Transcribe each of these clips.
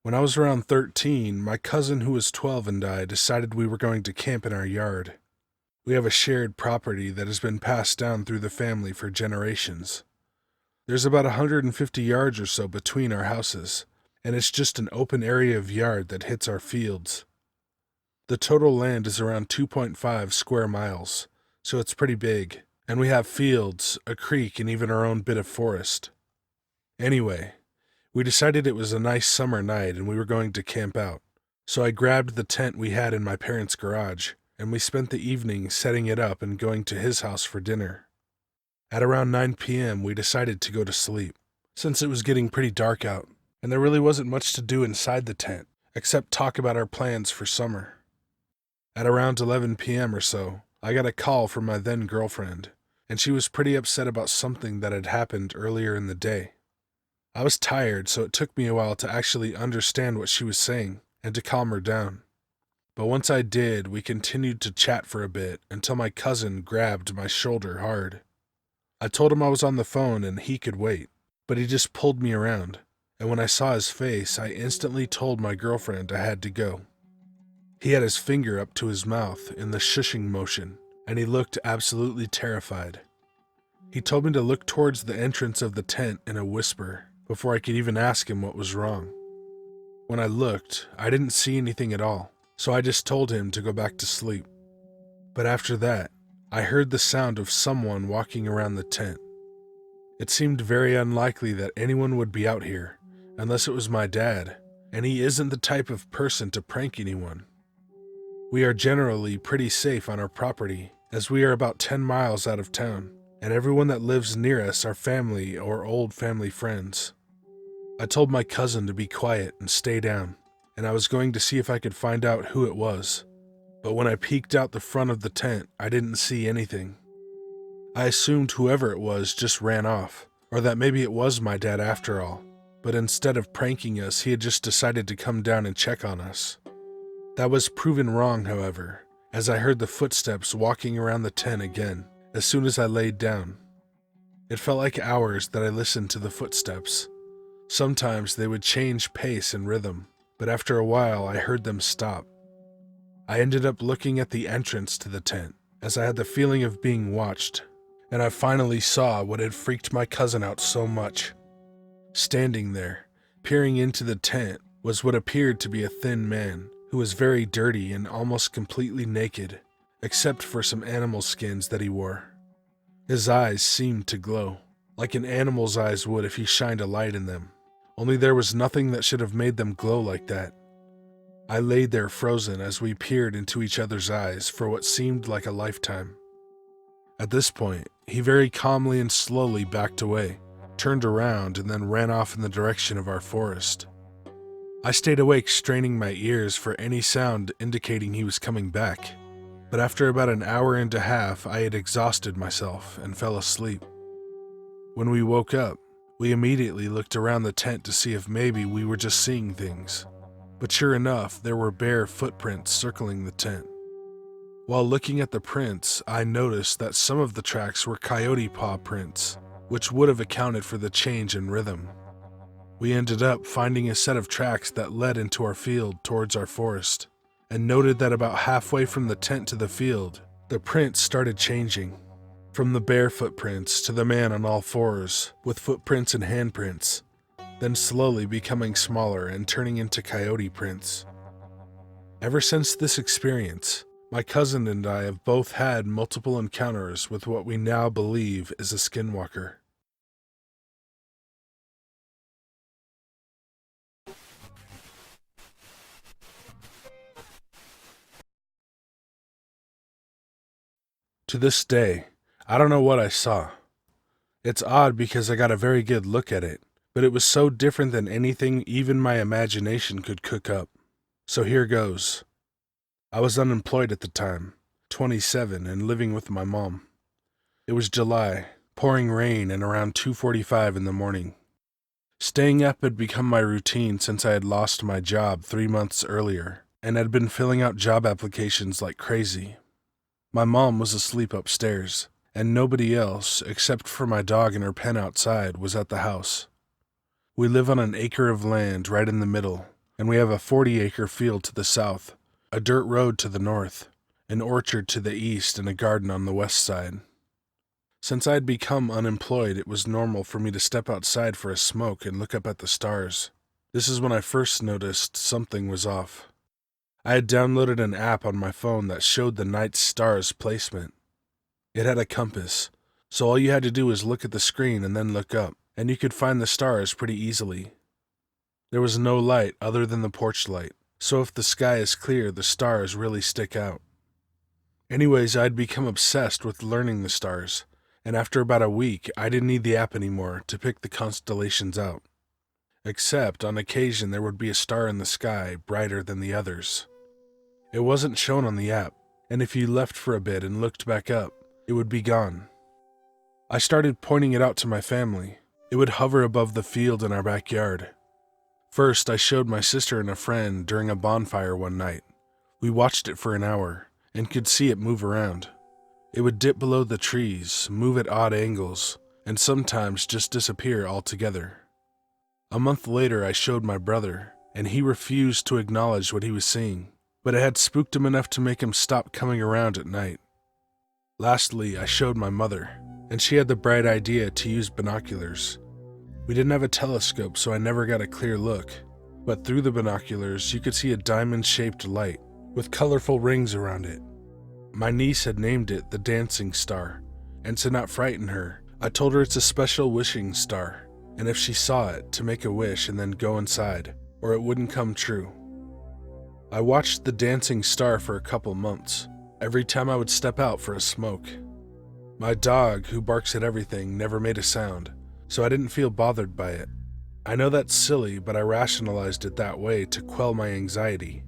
When I was around 13, my cousin who was 12 and I decided we were going to camp in our yard. We have a shared property that has been passed down through the family for generations. There's about 150 yards or so between our houses, and it's just an open area of yard that hits our fields. The total land is around 2.5 square miles, so it's pretty big, and we have fields, a creek, and even our own bit of forest. Anyway, we decided it was a nice summer night and we were going to camp out, so I grabbed the tent we had in my parents' garage, and we spent the evening setting it up and going to his house for dinner. At around 9 p.m., we decided to go to sleep, since it was getting pretty dark out, and there really wasn't much to do inside the tent, except talk about our plans for summer. At around 11 p.m. or so, I got a call from my then-girlfriend, and she was pretty upset about something that had happened earlier in the day. I was tired, so it took me a while to actually understand what she was saying and to calm her down. But once I did, we continued to chat for a bit until my cousin grabbed my shoulder hard. I told him I was on the phone and he could wait, but he just pulled me around, and when I saw his face, I instantly told my girlfriend I had to go. He had his finger up to his mouth in the shushing motion, and he looked absolutely terrified. He told me to look towards the entrance of the tent in a whisper before I could even ask him what was wrong. When I looked, I didn't see anything at all, so I just told him to go back to sleep. But after that, I heard the sound of someone walking around the tent. It seemed very unlikely that anyone would be out here, unless it was my dad, and he isn't the type of person to prank anyone. We are generally pretty safe on our property, as we are about 10 miles out of town, and everyone that lives near us are family or old family friends. I told my cousin to be quiet and stay down, and I was going to see if I could find out who it was. But when I peeked out the front of the tent, I didn't see anything. I assumed whoever it was just ran off, or that maybe it was my dad after all, but instead of pranking us, he had just decided to come down and check on us. That was proven wrong, however, as I heard the footsteps walking around the tent again as soon as I laid down. It felt like hours that I listened to the footsteps. Sometimes they would change pace and rhythm, but after a while I heard them stop. I ended up looking at the entrance to the tent, as I had the feeling of being watched, and I finally saw what had freaked my cousin out so much. Standing there, peering into the tent, was what appeared to be a thin man, who was very dirty and almost completely naked, except for some animal skins that he wore. His eyes seemed to glow, like an animal's eyes would if he shined a light in them, only there was nothing that should have made them glow like that. I laid there frozen as we peered into each other's eyes for what seemed like a lifetime. At this point, he very calmly and slowly backed away, turned around, and then ran off in the direction of our forest. I stayed awake, straining my ears for any sound indicating he was coming back, but after about an hour and a half, I had exhausted myself and fell asleep. When we woke up, we immediately looked around the tent to see if maybe we were just seeing things, but sure enough, there were bare footprints circling the tent. While looking at the prints, I noticed that some of the tracks were coyote paw prints, which would have accounted for the change in rhythm. We ended up finding a set of tracks that led into our field towards our forest, and noted that about halfway from the tent to the field, the prints started changing, from the bare footprints to the man on all fours, with footprints and handprints, then slowly becoming smaller and turning into coyote prints. Ever since this experience, my cousin and I have both had multiple encounters with what we now believe is a skinwalker. To this day, I don't know what I saw. It's odd because I got a very good look at it, but it was so different than anything even my imagination could cook up. So here goes. I was unemployed at the time, 27, and living with my mom. It was July, pouring rain, and around 2:45 in the morning. Staying up had become my routine since I had lost my job 3 months earlier, and had been filling out job applications like crazy. My mom was asleep upstairs, and nobody else, except for my dog in her pen outside, was at the house. We live on an acre of land right in the middle, and we have a 40-acre field to the south, a dirt road to the north, an orchard to the east, and a garden on the west side. Since I had become unemployed, it was normal for me to step outside for a smoke and look up at the stars. This is when I first noticed something was off. I had downloaded an app on my phone that showed the night stars' placement. It had a compass, so all you had to do was look at the screen and then look up, and you could find the stars pretty easily. There was no light other than the porch light, so if the sky is clear, the stars really stick out. Anyways, I'd become obsessed with learning the stars, and after about a week, I didn't need the app anymore to pick the constellations out. Except, on occasion, there would be a star in the sky brighter than the others. It wasn't shown on the app, and if you left for a bit and looked back up, it would be gone. I started pointing it out to my family. It would hover above the field in our backyard. First, I showed my sister and a friend during a bonfire one night. We watched it for an hour, and could see it move around. It would dip below the trees, move at odd angles, and sometimes just disappear altogether. A month later, I showed my brother, and he refused to acknowledge what he was seeing, but it had spooked him enough to make him stop coming around at night. Lastly, I showed my mother, and she had the bright idea to use binoculars. We didn't have a telescope, so I never got a clear look, but through the binoculars, you could see a diamond-shaped light with colorful rings around it. My niece had named it the Dancing Star, and to not frighten her, I told her it's a special wishing star, and if she saw it, to make a wish and then go inside, or it wouldn't come true. I watched the dancing star for a couple months, every time I would step out for a smoke. My dog, who barks at everything, never made a sound, so I didn't feel bothered by it. I know that's silly, but I rationalized it that way to quell my anxiety.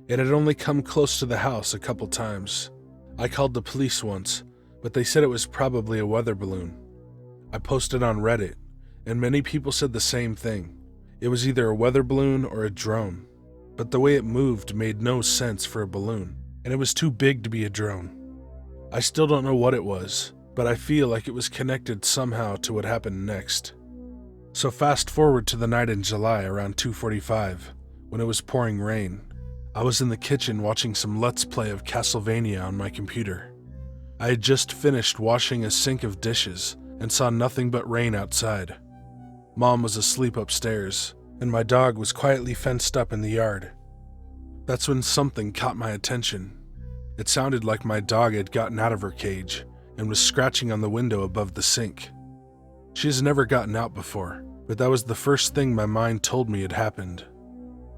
It had only come close to the house a couple times. I called the police once, but they said it was probably a weather balloon. I posted on Reddit, and many people said the same thing. It was either a weather balloon or a drone, but the way it moved made no sense for a balloon, and it was too big to be a drone. I still don't know what it was, but I feel like it was connected somehow to what happened next. So fast forward to the night in July around 2:45, when it was pouring rain. I was in the kitchen watching some Let's Play of Castlevania on my computer. I had just finished washing a sink of dishes and saw nothing but rain outside. Mom was asleep upstairs, and my dog was quietly fenced up in the yard. That's when something caught my attention. It sounded like my dog had gotten out of her cage and was scratching on the window above the sink. She has never gotten out before, but that was the first thing my mind told me had happened.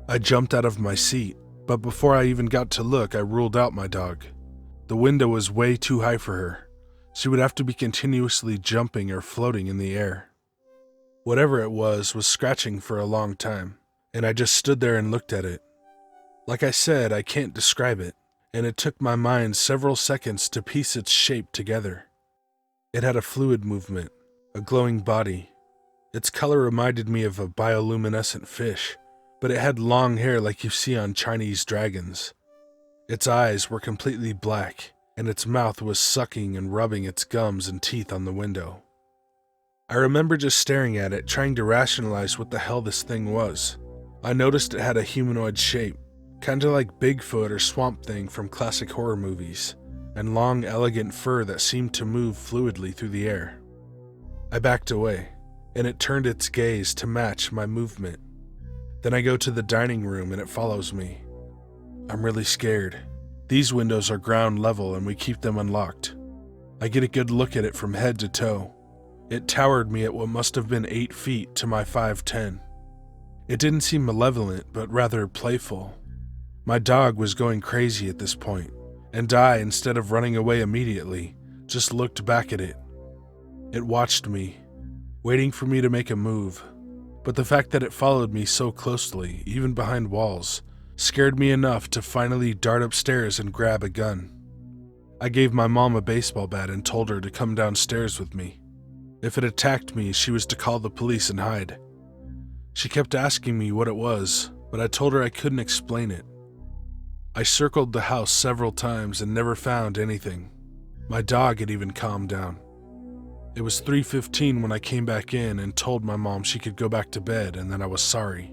I jumped out of my seat, but before I even got to look, I ruled out my dog. The window was way too high for her. She would have to be continuously jumping or floating in the air. Whatever it was scratching for a long time, and I just stood there and looked at it. Like I said, I can't describe it, and it took my mind several seconds to piece its shape together. It had a fluid movement, a glowing body. Its color reminded me of a bioluminescent fish, but it had long hair like you see on Chinese dragons. Its eyes were completely black, and its mouth was sucking and rubbing its gums and teeth on the window. I remember just staring at it, trying to rationalize what the hell this thing was. I noticed it had a humanoid shape, kinda like Bigfoot or Swamp Thing from classic horror movies, and long, elegant fur that seemed to move fluidly through the air. I backed away, and it turned its gaze to match my movement. Then I go to the dining room and it follows me. I'm really scared. These windows are ground level and we keep them unlocked. I get a good look at it from head to toe. It towered me at what must have been 8 feet to my 5'10". It didn't seem malevolent, but rather playful. My dog was going crazy at this point, and I, instead of running away immediately, just looked back at it. It watched me, waiting for me to make a move. But the fact that it followed me so closely, even behind walls, scared me enough to finally dart upstairs and grab a gun. I gave my mom a baseball bat and told her to come downstairs with me. If it attacked me, she was to call the police and hide. She kept asking me what it was, but I told her I couldn't explain it. I circled the house several times and never found anything. My dog had even calmed down. It was 3:15 when I came back in and told my mom she could go back to bed and that I was sorry.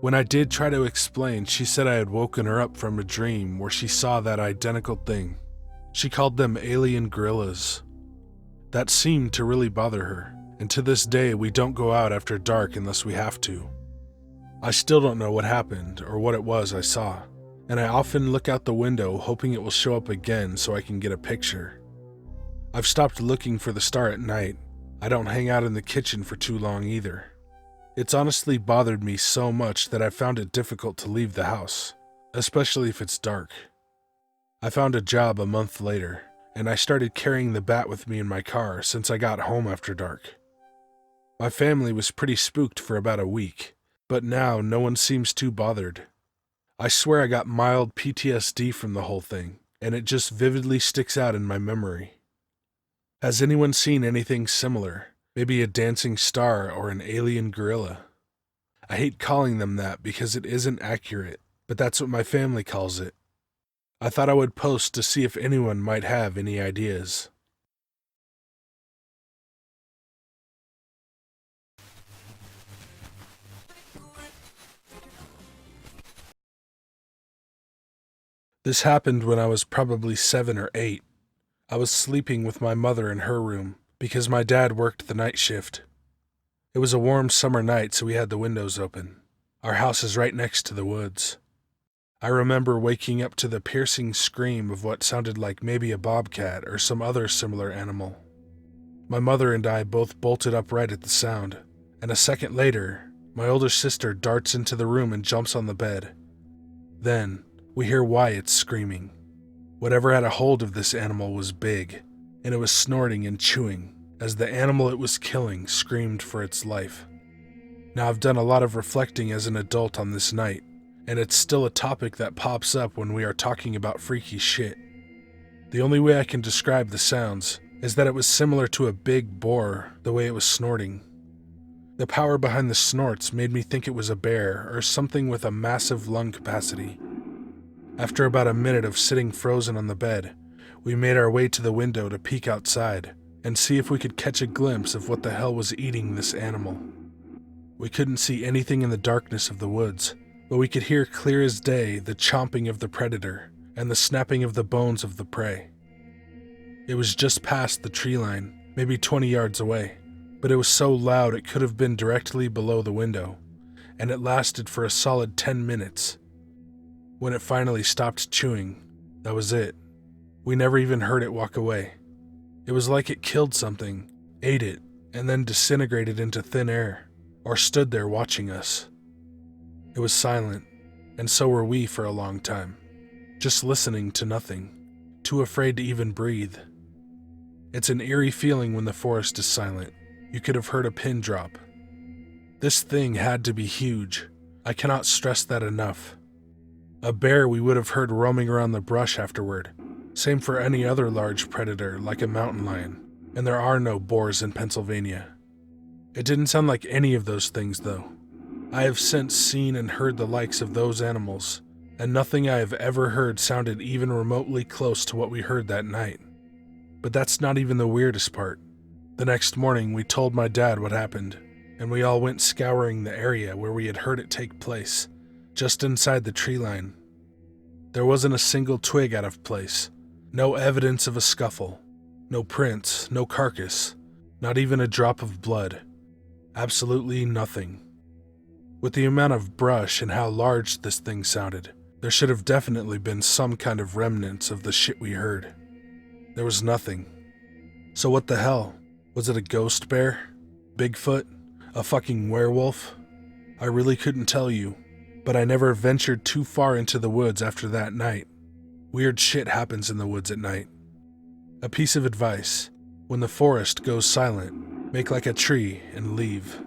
When I did try to explain, she said I had woken her up from a dream where she saw that identical thing. She called them alien gorillas. That seemed to really bother her, and to this day we don't go out after dark unless we have to. I still don't know what happened or what it was I saw, and I often look out the window hoping it will show up again so I can get a picture. I've stopped looking for the star at night. I don't hang out in the kitchen for too long either. It's honestly bothered me so much that I found it difficult to leave the house, especially if it's dark. I found a job a month later, and I started carrying the bat with me in my car since I got home after dark. My family was pretty spooked for about a week, but now no one seems too bothered. I swear I got mild PTSD from the whole thing, and it just vividly sticks out in my memory. Has anyone seen anything similar? Maybe a dancing star or an alien gorilla? I hate calling them that because it isn't accurate, but that's what my family calls it. I thought I would post to see if anyone might have any ideas. This happened when I was probably 7 or 8. I was sleeping with my mother in her room because my dad worked the night shift. It was a warm summer night, so we had the windows open. Our house is right next to the woods. I remember waking up to the piercing scream of what sounded like maybe a bobcat or some other similar animal. My mother and I both bolted upright at the sound, and a second later, my older sister darts into the room and jumps on the bed. Then, we hear Wyatt screaming. Whatever had a hold of this animal was big, and it was snorting and chewing as the animal it was killing screamed for its life. Now, I've done a lot of reflecting as an adult on this night, and it's still a topic that pops up when we are talking about freaky shit. The only way I can describe the sounds is that it was similar to a big boar the way it was snorting. The power behind the snorts made me think it was a bear or something with a massive lung capacity. After about a minute of sitting frozen on the bed, we made our way to the window to peek outside and see if we could catch a glimpse of what the hell was eating this animal. We couldn't see anything in the darkness of the woods, but we could hear clear as day the chomping of the predator and the snapping of the bones of the prey. It was just past the tree line, maybe 20 yards away, but it was so loud it could have been directly below the window, and it lasted for a solid 10 minutes. When it finally stopped chewing, that was it. We never even heard it walk away. It was like it killed something, ate it, and then disintegrated into thin air, or stood there watching us. It was silent, and so were we for a long time, just listening to nothing, too afraid to even breathe. It's an eerie feeling when the forest is silent. You could have heard a pin drop. This thing had to be huge. I cannot stress that enough. A bear we would have heard roaming around the brush afterward. Same for any other large predator like a mountain lion, and there are no boars in Pennsylvania. It didn't sound like any of those things though. I have since seen and heard the likes of those animals, and nothing I have ever heard sounded even remotely close to what we heard that night. But that's not even the weirdest part. The next morning we told my dad what happened, and we all went scouring the area where we had heard it take place, just inside the tree line. There wasn't a single twig out of place, no evidence of a scuffle, no prints, no carcass, not even a drop of blood. Absolutely nothing. With the amount of brush and how large this thing sounded, there should have definitely been some kind of remnants of the shit we heard. There was nothing. So what the hell? Was it a ghost bear? Bigfoot? A fucking werewolf? I really couldn't tell you, but I never ventured too far into the woods after that night. Weird shit happens in the woods at night. A piece of advice: when the forest goes silent, make like a tree and leave.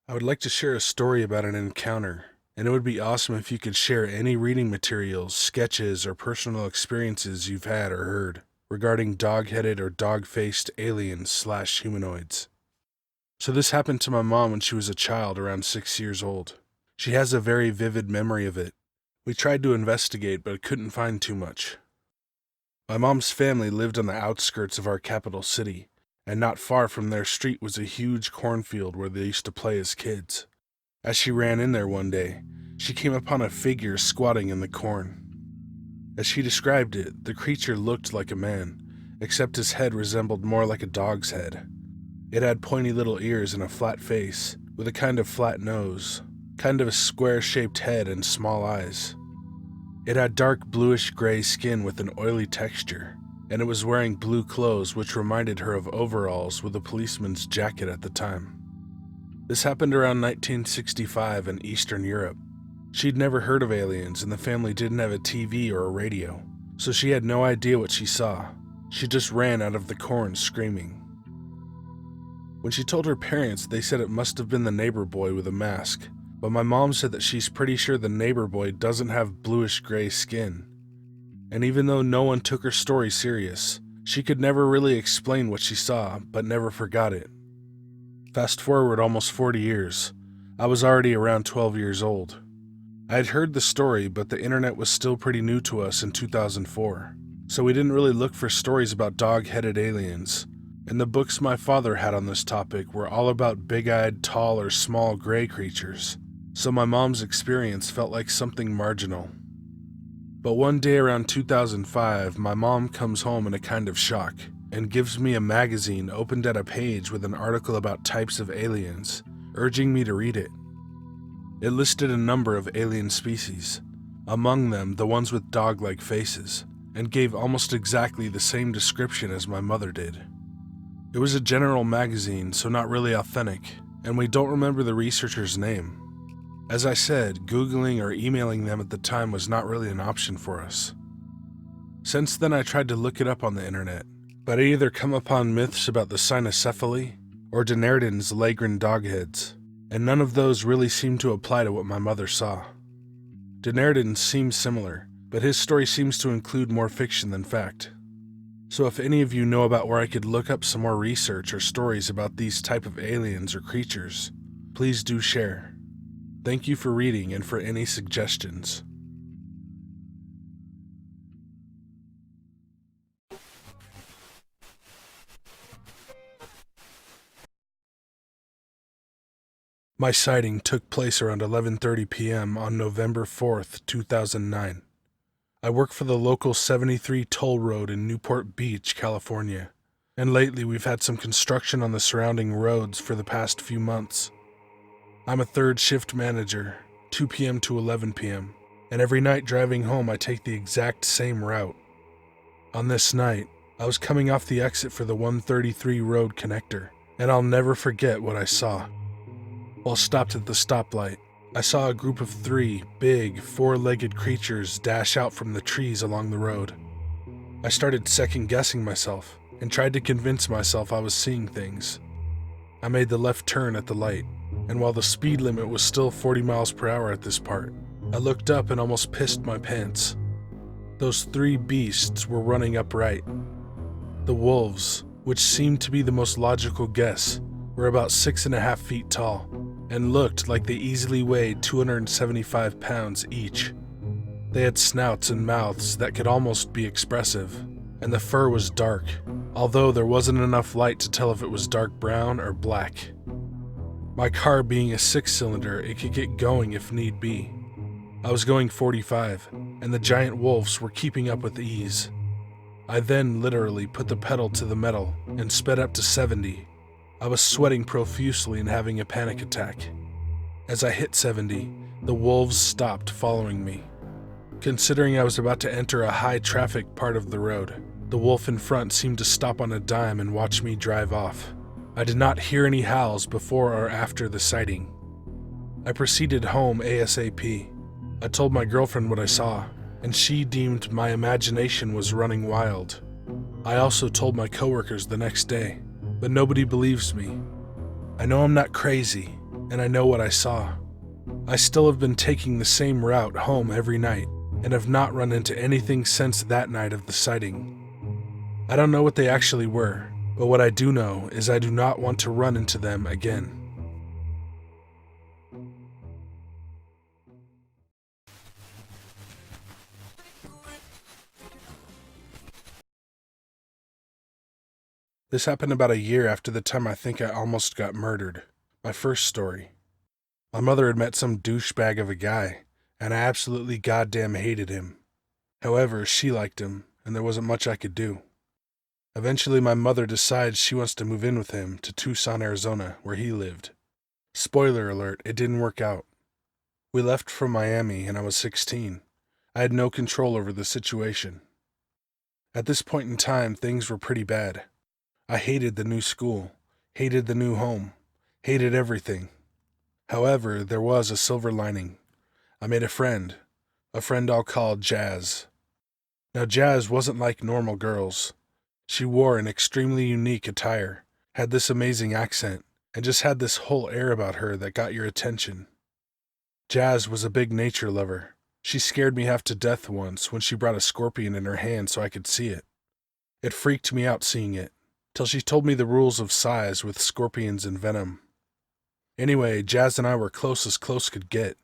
I would like to share a story about an encounter, and it would be awesome if you could share any reading materials, sketches, or personal experiences you've had or heard regarding dog-headed or dog-faced aliens/humanoids. So this happened to my mom when she was a child around 6 years old. She has a very vivid memory of it. We tried to investigate, but couldn't find too much. My mom's family lived on the outskirts of our capital city, and not far from their street was a huge cornfield where they used to play as kids. As she ran in there one day, she came upon a figure squatting in the corn. As she described it, the creature looked like a man, except his head resembled more like a dog's head. It had pointy little ears and a flat face, with a kind of flat nose, kind of a square-shaped head and small eyes. It had dark bluish-gray skin with an oily texture, and it was wearing blue clothes which reminded her of overalls with a policeman's jacket at the time. This happened around 1965 in Eastern Europe. She'd never heard of aliens, and the family didn't have a TV or a radio, so she had no idea what she saw. She just ran out of the corn screaming. When she told her parents, they said it must have been the neighbor boy with a mask, but my mom said that she's pretty sure the neighbor boy doesn't have bluish-gray skin. And even though no one took her story serious, she could never really explain what she saw, but never forgot it. Fast forward almost 40 years, I was already around 12 years old. I had heard the story, but the internet was still pretty new to us in 2004, so we didn't really look for stories about dog-headed aliens, and the books my father had on this topic were all about big-eyed, tall, or small gray creatures, so my mom's experience felt like something marginal. But one day around 2005, my mom comes home in a kind of shock and gives me a magazine opened at a page with an article about types of aliens, urging me to read it. It listed a number of alien species, among them the ones with dog-like faces, and gave almost exactly the same description as my mother did. It was a general magazine, so not really authentic, and we don't remember the researcher's name. As I said, Googling or emailing them at the time was not really an option for us. Since then, I tried to look it up on the internet, but I either come upon myths about the cynocephaly or Denardin's Lagran dogheads, and none of those really seemed to apply to what my mother saw. Denardin seems similar, but his story seems to include more fiction than fact. So if any of you know about where I could look up some more research or stories about these type of aliens or creatures, please do share. Thank you for reading and for any suggestions. My sighting took place around 11:30 p.m. on November 4th, 2009. I work for the local 73 toll road in Newport Beach, California, and lately we've had some construction on the surrounding roads for the past few months. I'm a third shift manager, 2 p.m. to 11 p.m., and every night driving home I take the exact same route. On this night, I was coming off the exit for the 133 road connector, and I'll never forget what I saw. While stopped at the stoplight, I saw a group of 3 big, 4-legged creatures dash out from the trees along the road. I started second-guessing myself and tried to convince myself I was seeing things. I made the left turn at the light, and while the speed limit was still 40 miles per hour at this part, I looked up and almost pissed my pants. Those 3 beasts were running upright. The wolves, which seemed to be the most logical guess, were about 6.5 feet tall, and looked like they easily weighed 275 pounds each. They had snouts and mouths that could almost be expressive, and the fur was dark, although there wasn't enough light to tell if it was dark brown or black. My car being a 6-cylinder, it could get going if need be. I was going 45, and the giant wolves were keeping up with ease. I then literally put the pedal to the metal and sped up to 70. I was sweating profusely and having a panic attack. As I hit 70, the wolves stopped following me. Considering I was about to enter a high-traffic part of the road, the wolf in front seemed to stop on a dime and watch me drive off. I did not hear any howls before or after the sighting. I proceeded home ASAP. I told my girlfriend what I saw, and she deemed my imagination was running wild. I also told my coworkers the next day, but nobody believes me. I know I'm not crazy, and I know what I saw. I still have been taking the same route home every night, and have not run into anything since that night of the sighting. I don't know what they actually were, but what I do know is I do not want to run into them again. This happened about a year after the time I think I almost got murdered. My first story. My mother had met some douchebag of a guy, and I absolutely goddamn hated him. However, she liked him, and there wasn't much I could do. Eventually, my mother decides she wants to move in with him to Tucson, Arizona, where he lived. Spoiler alert, it didn't work out. We left from Miami, and I was 16. I had no control over the situation. At this point in time, things were pretty bad. I hated the new school, hated the new home, hated everything. However, there was a silver lining. I made a friend I'll call Jazz. Now, Jazz wasn't like normal girls. She wore an extremely unique attire, had this amazing accent, and just had this whole air about her that got your attention. Jazz was a big nature lover. She scared me half to death once when she brought a scorpion in her hand so I could see it. It freaked me out seeing it, till she told me the rules of size with scorpions and venom. Anyway, Jazz and I were close as close could get.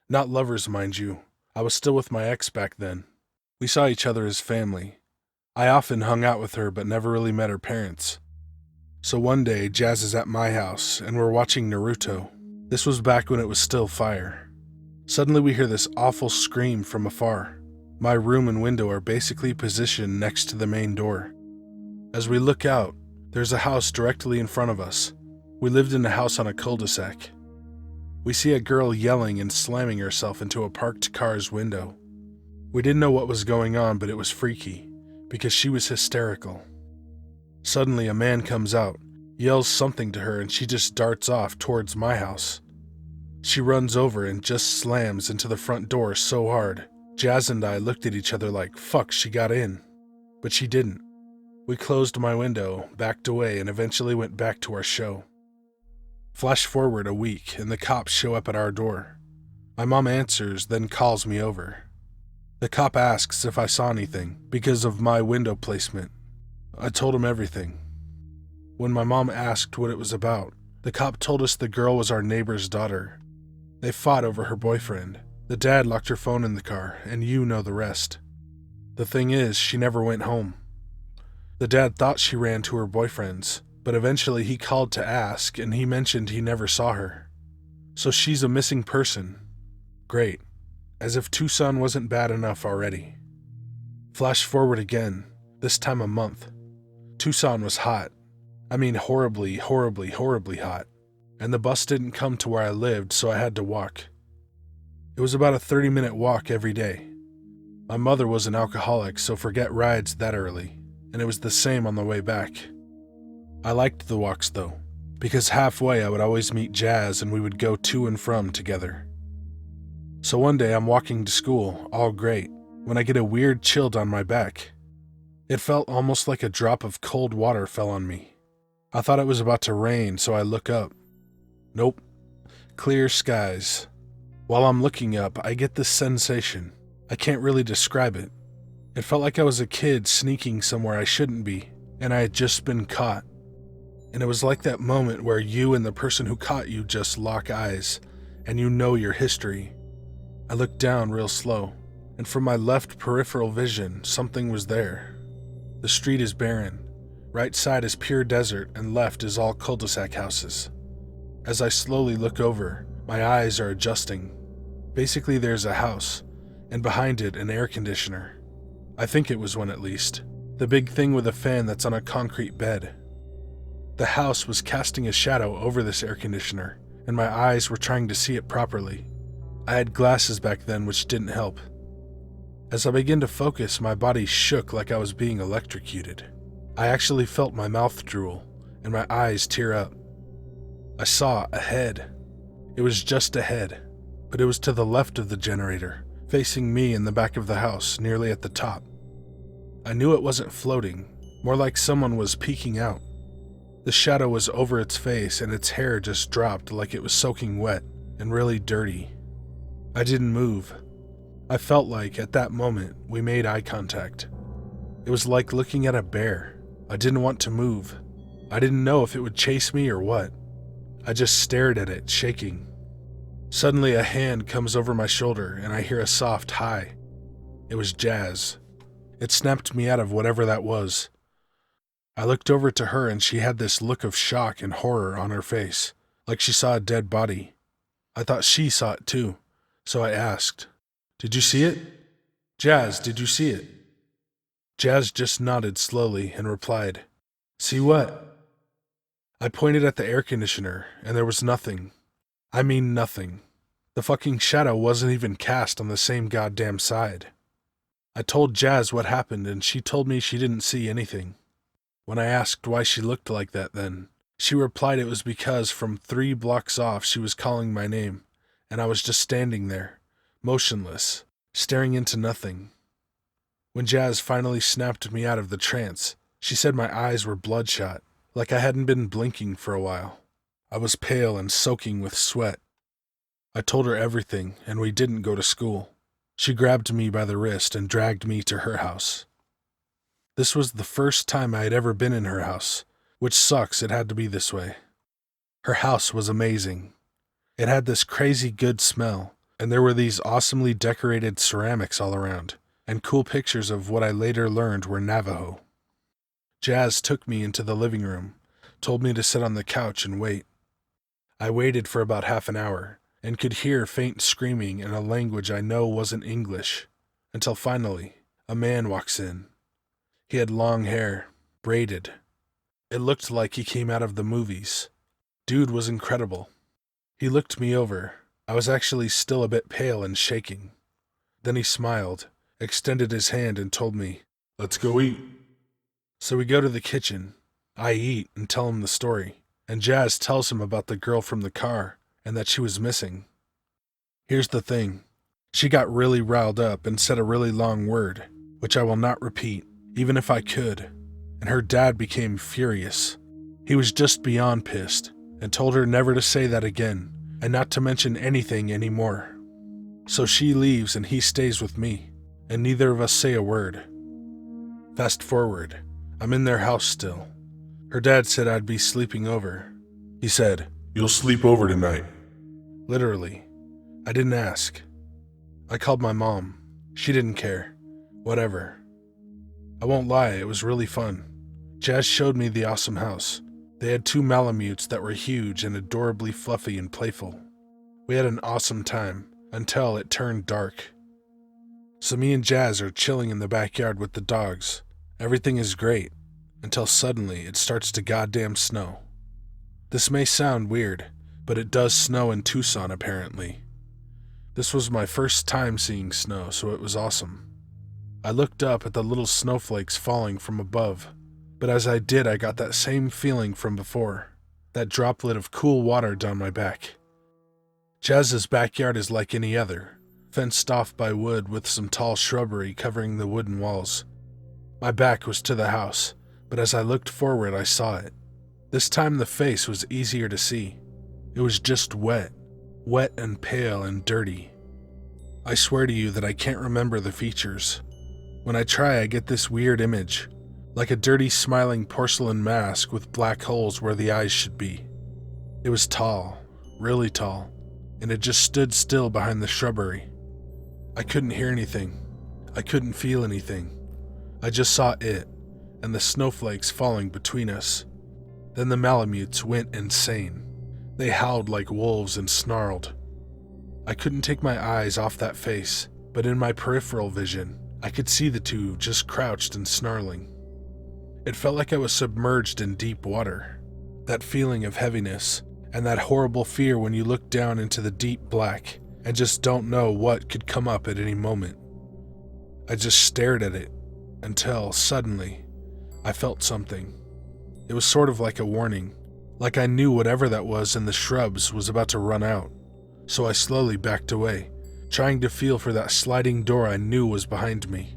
Not lovers, mind you. I was still with my ex back then. We saw each other as family. I often hung out with her but never really met her parents. So one day, Jazz is at my house, and we're watching Naruto. This was back when it was still fire. Suddenly we hear this awful scream from afar. My room and window are basically positioned next to the main door. As we look out, there's a house directly in front of us. We lived in a house on a cul-de-sac. We see a girl yelling and slamming herself into a parked car's window. We didn't know what was going on, but it was freaky, because she was hysterical. Suddenly, a man comes out, yells something to her, and she just darts off towards my house. She runs over and just slams into the front door so hard. Jazz and I looked at each other like, fuck, she got in. But she didn't. We closed my window, backed away, and eventually went back to our show. Flash forward a week, and the cops show up at our door. My mom answers, then calls me over. The cop asks if I saw anything, because of my window placement. I told him everything. When my mom asked what it was about, the cop told us the girl was our neighbor's daughter. They fought over her boyfriend. The dad locked her phone in the car, and you know the rest. The thing is, she never went home. The dad thought she ran to her boyfriend's, but eventually he called to ask, and he mentioned he never saw her. So she's a missing person. Great. As if Tucson wasn't bad enough already. Flash forward again, this time a month. Tucson was hot. I mean horribly, horribly, horribly hot. And the bus didn't come to where I lived, so I had to walk. It was about a 30-minute walk every day. My mother was an alcoholic, so forget rides that early, and it was the same on the way back. I liked the walks though, because halfway I would always meet Jazz and we would go to and from together. So one day I'm walking to school, all great, when I get a weird chill down my back. It felt almost like a drop of cold water fell on me. I thought it was about to rain, so I look up. Nope. Clear skies. While I'm looking up, I get this sensation. I can't really describe it. It felt like I was a kid sneaking somewhere I shouldn't be, and I had just been caught. And it was like that moment where you and the person who caught you just lock eyes, and you know your history. I looked down real slow, and from my left peripheral vision, something was there. The street is barren. Right side is pure desert, and left is all cul-de-sac houses. As I slowly look over, my eyes are adjusting. Basically, there's a house, and behind it, an air conditioner. I think it was one at least. The big thing with a fan that's on a concrete bed. The house was casting a shadow over this air conditioner, and my eyes were trying to see it properly. I had glasses back then, which didn't help. As I began to focus, my body shook like I was being electrocuted. I actually felt my mouth drool, and my eyes tear up. I saw a head. It was just a head, but it was to the left of the generator, facing me in the back of the house, nearly at the top. I knew it wasn't floating, more like someone was peeking out. The shadow was over its face, and its hair just dropped like it was soaking wet and really dirty. I didn't move. I felt like, at that moment, we made eye contact. It was like looking at a bear. I didn't want to move. I didn't know if it would chase me or what. I just stared at it, shaking. Suddenly, a hand comes over my shoulder, and I hear a soft hi. It was Jazz. It snapped me out of whatever that was. I looked over to her and she had this look of shock and horror on her face, like she saw a dead body. I thought she saw it too, so I asked, "Did you see it? Jazz, did you see it?" Jazz just nodded slowly and replied, "See what?" I pointed at the air conditioner, and there was nothing. I mean nothing. The fucking shadow wasn't even cast on the same goddamn side. I told Jazz what happened, and she told me she didn't see anything. When I asked why she looked like that then, she replied it was because from 3 blocks off she was calling my name, and I was just standing there, motionless, staring into nothing. When Jazz finally snapped me out of the trance, she said my eyes were bloodshot, like I hadn't been blinking for a while. I was pale and soaking with sweat. I told her everything, and we didn't go to school. She grabbed me by the wrist and dragged me to her house. This was the first time I had ever been in her house, which sucks it had to be this way. Her house was amazing. It had this crazy good smell, and there were these awesomely decorated ceramics all around, and cool pictures of what I later learned were Navajo. Jazz took me into the living room, told me to sit on the couch and wait. I waited for about half an hour, and could hear faint screaming in a language I know wasn't English, until finally, a man walks in. He had long hair, braided. It looked like he came out of the movies. Dude was incredible. He looked me over. I was actually still a bit pale and shaking. Then he smiled, extended his hand and told me, "Let's go eat." So we go to the kitchen. I eat and tell him the story, and Jazz tells him about the girl from the car and that she was missing. Here's the thing. She got really riled up and said a really long word, which I will not repeat, even if I could, and her dad became furious. He was just beyond pissed and told her never to say that again and not to mention anything anymore. So she leaves and he stays with me, and neither of us say a word. Fast forward, I'm in their house still. Her dad said I'd be sleeping over. He said, "You'll sleep over tonight." Literally. I didn't ask. I called my mom. She didn't care. Whatever. I won't lie, it was really fun. Jazz showed me the awesome house. They had 2 Malamutes that were huge and adorably fluffy and playful. We had an awesome time, until it turned dark. So me and Jazz are chilling in the backyard with the dogs. Everything is great, until suddenly it starts to goddamn snow. This may sound weird, but it does snow in Tucson apparently. This was my first time seeing snow, so it was awesome. I looked up at the little snowflakes falling from above, but as I did I got that same feeling from before, that droplet of cool water down my back. Jazz's backyard is like any other, fenced off by wood with some tall shrubbery covering the wooden walls. My back was to the house, but as I looked forward I saw it. This time the face was easier to see. It was just wet and pale and dirty. I swear to you that I can't remember the features. When I try, I get this weird image, like a dirty smiling porcelain mask with black holes where the eyes should be. It was tall, really tall, and it just stood still behind the shrubbery. I couldn't hear anything. I couldn't feel anything. I just saw it, and the snowflakes falling between us. Then the Malamutes went insane. They howled like wolves and snarled. I couldn't take my eyes off that face, but in my peripheral vision, I could see the 2 just crouched and snarling. It felt like I was submerged in deep water. That feeling of heaviness, and that horrible fear when you look down into the deep black and just don't know what could come up at any moment. I just stared at it, until, suddenly, I felt something. It was sort of like a warning, like I knew whatever that was in the shrubs was about to run out. So I slowly backed away, trying to feel for that sliding door I knew was behind me.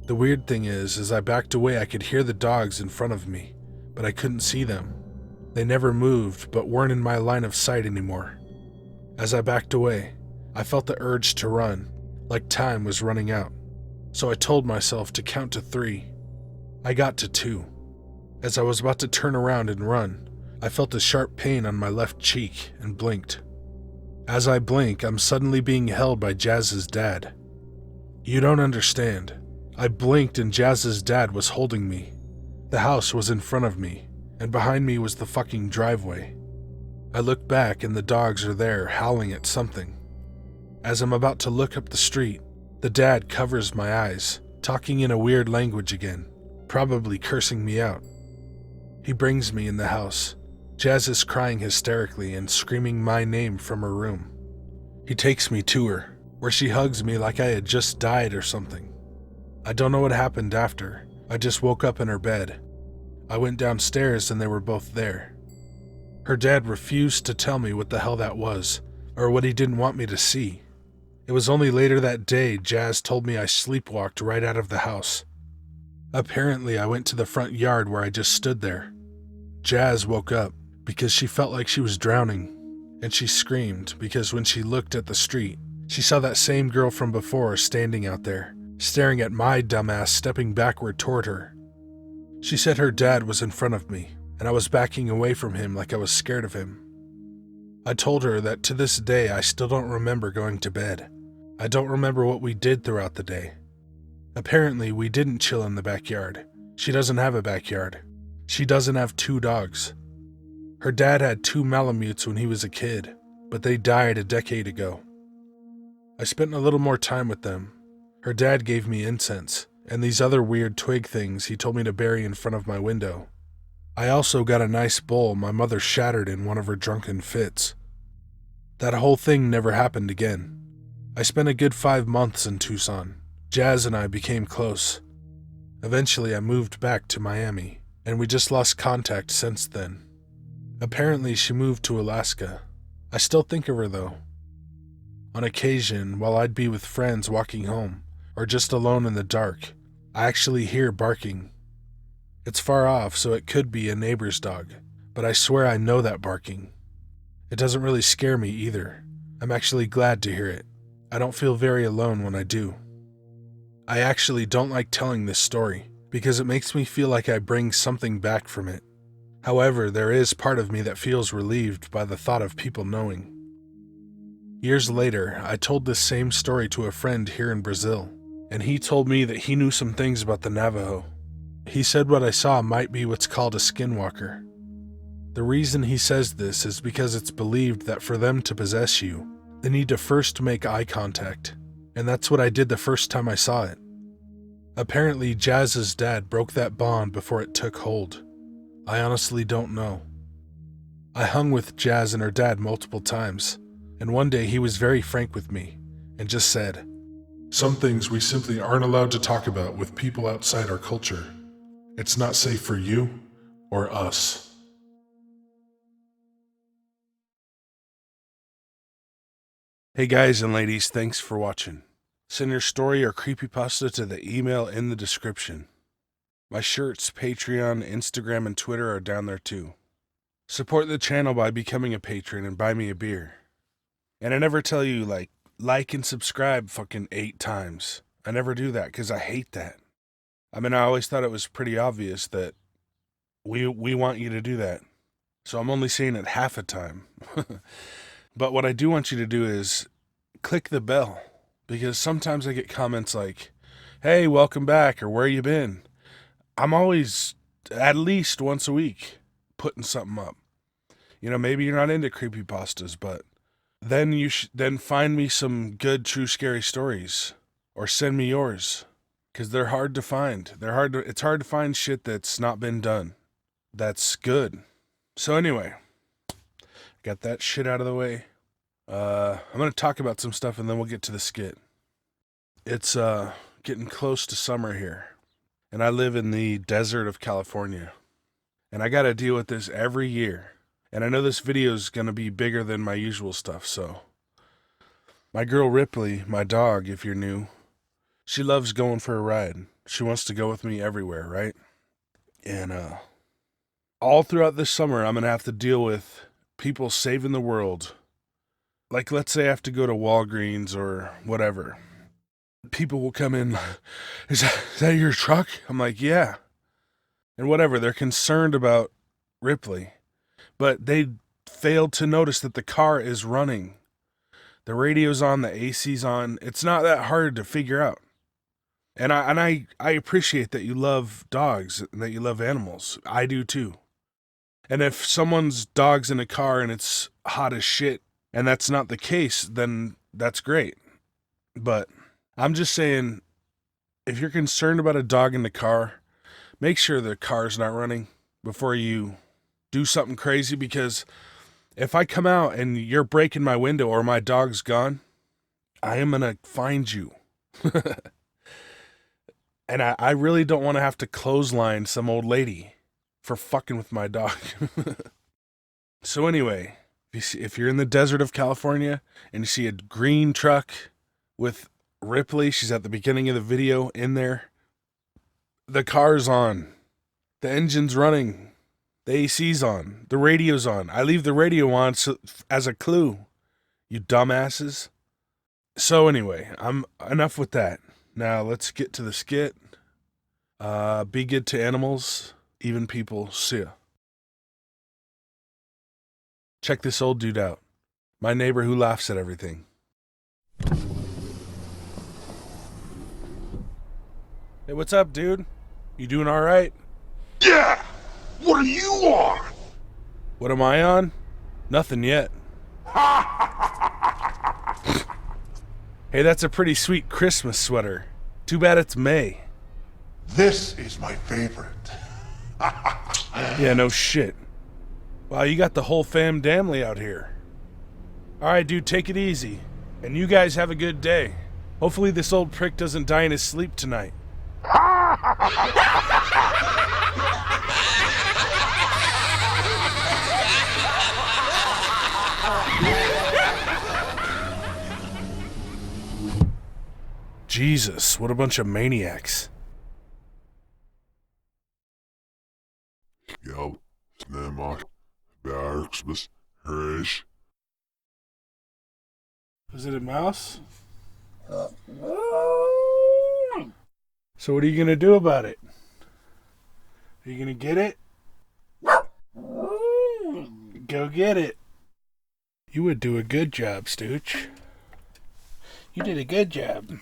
The weird thing is, as I backed away I could hear the dogs in front of me, but I couldn't see them. They never moved, but weren't in my line of sight anymore. As I backed away, I felt the urge to run, like time was running out. So I told myself to count to 3. I got to 2. As I was about to turn around and run, I felt a sharp pain on my left cheek and blinked. As I blink, I'm suddenly being held by Jazz's dad. You don't understand. I blinked and Jazz's dad was holding me. The house was in front of me, and behind me was the fucking driveway. I look back and the dogs are there howling at something. As I'm about to look up the street, the dad covers my eyes, talking in a weird language again, probably cursing me out. He brings me in the house. Jazz is crying hysterically and screaming my name from her room. He takes me to her, where she hugs me like I had just died or something. I don't know what happened after. I just woke up in her bed. I went downstairs and they were both there. Her dad refused to tell me what the hell that was, or what he didn't want me to see. It was only later that day Jazz told me I sleepwalked right out of the house. Apparently I went to the front yard where I just stood there. Jazz woke up because she felt like she was drowning, and she screamed because when she looked at the street, she saw that same girl from before standing out there, staring at my dumbass stepping backward toward her. She said her dad was in front of me, and I was backing away from him like I was scared of him. I told her that to this day I still don't remember going to bed. I don't remember what we did throughout the day. Apparently we didn't chill in the backyard. She doesn't have a backyard. She doesn't have 2 dogs. Her dad had 2 Malamutes when he was a kid, but they died a decade ago. I spent a little more time with them. Her dad gave me incense, and these other weird twig things he told me to bury in front of my window. I also got a nice bowl my mother shattered in one of her drunken fits. That whole thing never happened again. I spent a good 5 months in Tucson. Jazz and I became close. Eventually I moved back to Miami, and we just lost contact since then. Apparently she moved to Alaska. I still think of her though. On occasion, while I'd be with friends walking home, or just alone in the dark, I actually hear barking. It's far off, so it could be a neighbor's dog, but I swear I know that barking. It doesn't really scare me either. I'm actually glad to hear it. I don't feel very alone when I do. I actually don't like telling this story, because it makes me feel like I bring something back from it. However, there is part of me that feels relieved by the thought of people knowing. Years later, I told this same story to a friend here in Brazil, and he told me that he knew some things about the Navajo. He said what I saw might be what's called a skinwalker. The reason he says this is because it's believed that for them to possess you, they need to first make eye contact, and that's what I did the first time I saw it. Apparently, Jazz's dad broke that bond before it took hold. I honestly don't know. I hung with Jazz and her dad multiple times, and one day he was very frank with me, and just said, "Some things we simply aren't allowed to talk about with people outside our culture. It's not safe for you or us." Hey guys and ladies, thanks for watching. Send your story or creepypasta to the email in the description. My shirts, Patreon, Instagram, and Twitter are down there too. Support the channel by becoming a patron and buy me a beer. And I never tell you, like and subscribe fucking 8 times. I never do that because I hate that. I mean, I always thought it was pretty obvious that we want you to do that. So I'm only saying it half a time. But what I do want you to do is click the bell, because sometimes I get comments like, "Hey, welcome back," or "Where you been?" I'm always, at least once a week, putting something up. You know, maybe you're not into creepypastas, but then then find me some good, true, scary stories, or send me yours, because they're hard to find. It's hard to find shit that's not been done. That's good. So anyway, got that shit out of the way. I'm going to talk about some stuff and then we'll get to the skit. It's getting close to summer here, and I live in the desert of California, and I got to deal with this every year. And I know this video is going to be bigger than my usual stuff, so. My girl Ripley, my dog, if you're new, she loves going for a ride. She wants to go with me everywhere, right? And all throughout this summer, I'm going to have to deal with people saving the world. Like, let's say I have to go to Walgreens or whatever. People will come in, is that your truck? I'm like, yeah. And whatever, they're concerned about Ripley. But they failed to notice that the car is running. The radio's on, the AC's on. It's not that hard to figure out. And I appreciate that you love dogs and that you love animals. I do too. And if someone's dog's in a car and it's hot as shit, and that's not the case, then that's great. But I'm just saying, if you're concerned about a dog in the car, make sure the car's not running before you do something crazy, because if I come out and you're breaking my window or my dog's gone, I am going to find you. And I really don't want to have to clothesline some old lady for fucking with my dog. So anyway, if you're in the desert of California and you see a green truck with Ripley, she's at the beginning of the video in there, the car's on, the engine's running, the AC's on, the radio's on. I leave the radio on as a clue, you dumbasses. So anyway, I'm enough with that. Now let's get to the skit. Be good to animals, even people. See ya. Check this old dude out. My neighbor who laughs at everything. Hey, what's up, dude? You doing all right? Yeah! What are you on? What am I on? Nothing yet. Hey, that's a pretty sweet Christmas sweater. Too bad it's May. This is my favorite. Yeah, no shit. Wow, you got the whole fam damnly out here. Alright, dude, take it easy. And you guys have a good day. Hopefully this old prick doesn't die in his sleep tonight. Jesus, what a bunch of maniacs. Ja, snämar, Bergsbus, Rish. Is it a mouse? So what are you gonna do about it? Are you gonna get it? Go get it. You would do a good job, Stooch. You did a good job.